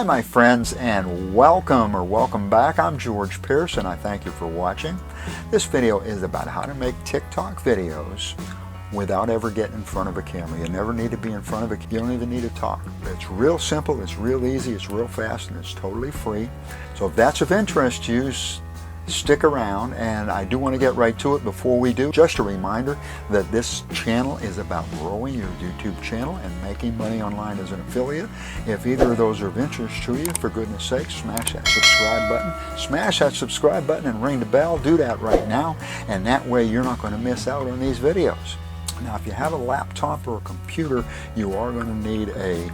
Hi my friends, and welcome back. I'm George Pierce and I thank you for watching. This video is about how to make TikTok videos without ever getting in front of a camera. You never need to be in front of a camera. You don't even need to talk. It's real simple, it's real easy, it's real fast, and it's totally free. So if that's of interest to you, stick around, and I do want to get right to it. Before we do, just a reminder that this channel is about growing your YouTube channel and making money online as an affiliate. If either of those are of interest to you, for goodness sake, smash that subscribe button and ring the bell. Do that right now, and that way you're not going to miss out on these videos. Now if you have a laptop or a computer, you are going to need a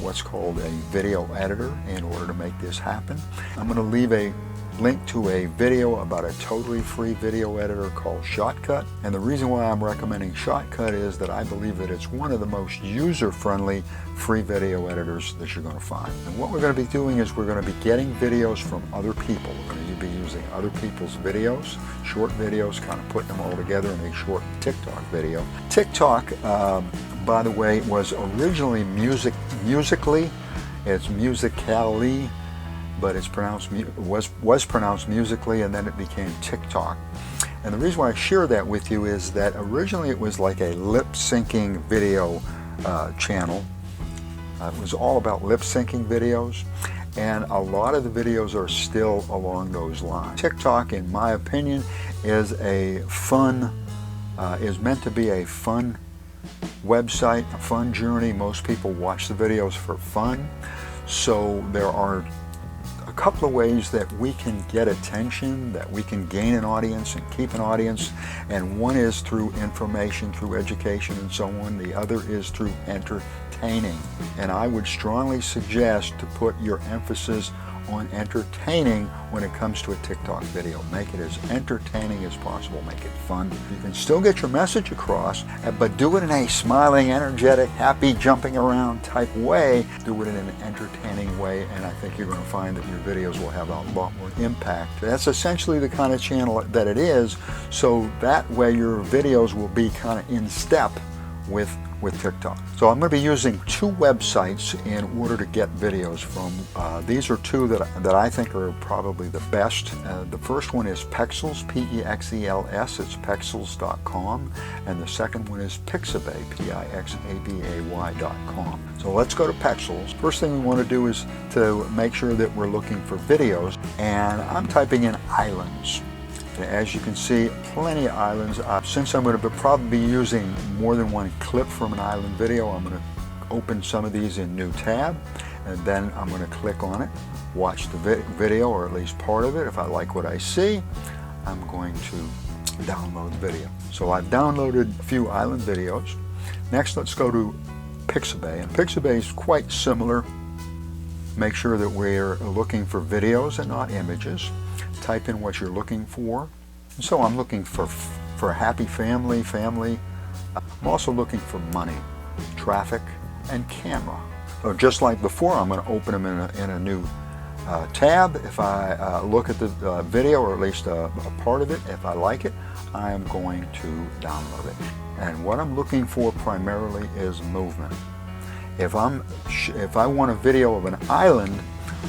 what's called a video editor in order to make this happen. I'm going to leave a link to a video about a totally free video editor called Shotcut. And the reason why I'm recommending Shotcut is that I believe that it's one of the most user-friendly free video editors that you're going to find. And what we're going to be doing is we're going to be getting videos from other people. We're going to be using other people's videos, short videos, kind of putting them all together in a short TikTok video. TikTok, by the way, was originally Musical.ly. It's Musical.ly, but it's pronounced was pronounced Musical.ly, and then it became TikTok. And the reason why I share that with you is that originally it was like a lip-syncing video channel. It was all about lip-syncing videos, and a lot of the videos are still along those lines. TikTok, in my opinion, is meant to be a fun website, a fun journey. Most people watch the videos for fun, so there are a couple of ways that we can get attention, that we can gain an audience and keep an audience, and one is through information, through education and so on. The other is through entertaining, and I would strongly suggest to put your emphasis on entertaining when it comes to a TikTok video. Make it as entertaining as possible, make it fun. You can still get your message across, but do it in a smiling, energetic, happy, jumping around type way. Do it in an entertaining way, and I think you're going to find that your videos will have a lot more impact. That's essentially the kind of channel that it is, so that way your videos will be kind of in step with TikTok. So I'm going to be using two websites in order to get videos from. These are two that I think are probably the best. The first one is Pexels, P-E-X-E-L-S, it's pexels.com, and the second one is Pixabay, P-I-X-A-B-A-Y.com. So let's go to Pexels. First thing we want to do is to make sure that we're looking for videos, and I'm typing in islands. As you can see, plenty of islands. Since I'm going to probably be using more than one clip from an island video, I'm going to open some of these in new tab, and then I'm going to click on it, watch the video, or at least part of it. If I like what I see, I'm going to download the video. So I've downloaded a few island videos. Next, let's go to Pixabay, and Pixabay is quite similar. Make sure that we're looking for videos and not images. Type in what you're looking for. So I'm looking for a happy family. I'm also looking for money, traffic, and camera. So just like before, I'm going to open them in a new tab. If I look at the video, or at least a part of it, if I like it, I am going to download it. And what I'm looking for primarily is movement. If I want a video of an island,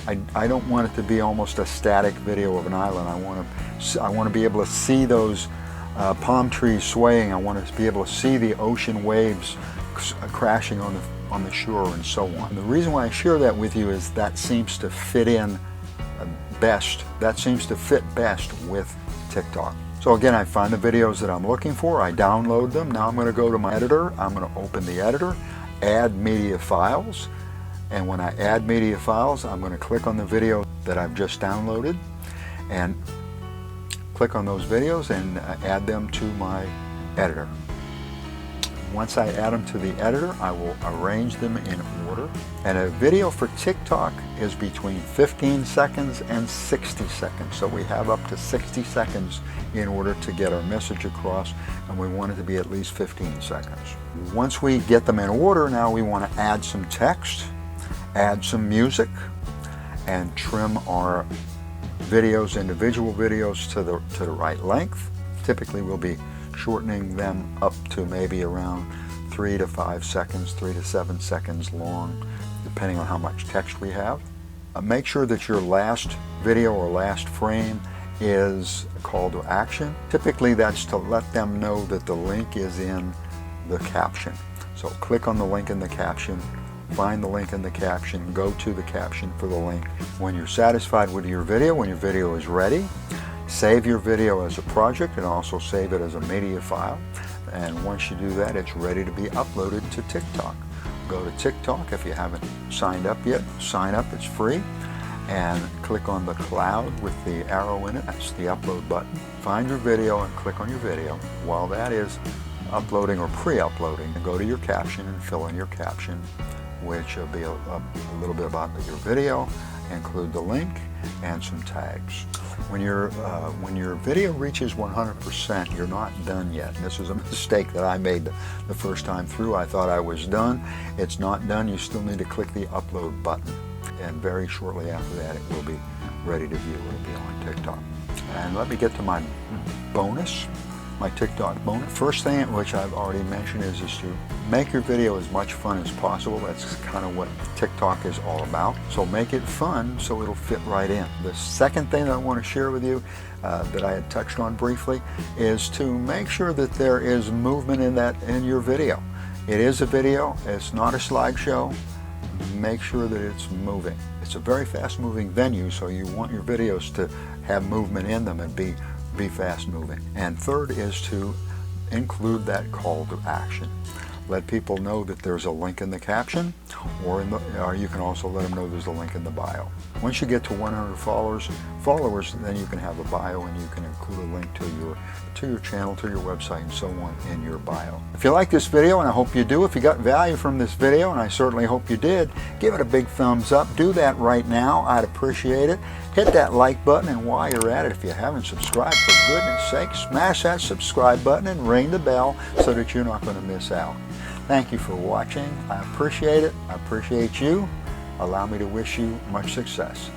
I don't want it to be almost a static video of an island. I want to be able to see those palm trees swaying. I want to be able to see the ocean waves crashing on the shore and so on. And the reason why I share that with you is that seems to fit in best. That seems to fit best with TikTok. So again, I find the videos that I'm looking for. I download them. Now I'm going to go to my editor. I'm going to open the editor, add media files. And when I add media files, I'm going to click on the video that I've just downloaded and click on those videos and add them to my editor. Once I add them to the editor, I will arrange them in order. And a video for TikTok is between 15 seconds and 60 seconds. So we have up to 60 seconds in order to get our message across, and we want it to be at least 15 seconds. Once we get them in order, now we want to add some text, add some music, and trim our videos, individual videos, to the right length. Typically we'll be shortening them up to maybe around 3 to 5 seconds, 3 to 7 seconds long, depending on how much text we have. Make sure that your last video or last frame is a call to action. Typically that's to let them know that the link is in the caption. So click on the link in the caption, find the link in the caption, go to the caption for the link. When you're satisfied with your video, when your video is ready, save your video as a project and also save it as a media file. And once you do that, it's ready to be uploaded to TikTok. Go to TikTok if you haven't signed up yet. Sign up, it's free. And click on the cloud with the arrow in it. That's the upload button. Find your video and click on your video. While that is uploading or pre-uploading, go to your caption and fill in your caption, which will be a little bit about your video. Include the link and some tags. When your video reaches 100%, you're not done yet. This was a mistake that I made the first time through. I thought I was done. It's not done. You still need to click the upload button. And very shortly after that, it will be ready to view. It'll be on TikTok. And let me get to my bonus, my TikTok bonus. First thing, which I've already mentioned, is to make your video as much fun as possible. That's kind of what TikTok is all about. So make it fun so it'll fit right in. The second thing that I want to share with you that I had touched on briefly is to make sure that there is movement in your video. It is a video. It's not a slideshow. Make sure that it's moving. It's a very fast moving venue, so you want your videos to have movement in them and be fast moving. And third is to include that call to action. Let people know that there's a link in the caption, or you can also let them know there's a link in the bio. Once you get to 100 followers, then you can have a bio and you can include a link to your channel, to your website, and so on in your bio. If you like this video, and I hope you do, if you got value from this video, and I certainly hope you did, give it a big thumbs up. Do that right now. I'd appreciate it. Hit that like button, and while you're at it, if you haven't subscribed, for goodness sake, smash that subscribe button and ring the bell so that you're not going to miss out. Thank you for watching. I appreciate it. I appreciate you. Allow me to wish you much success.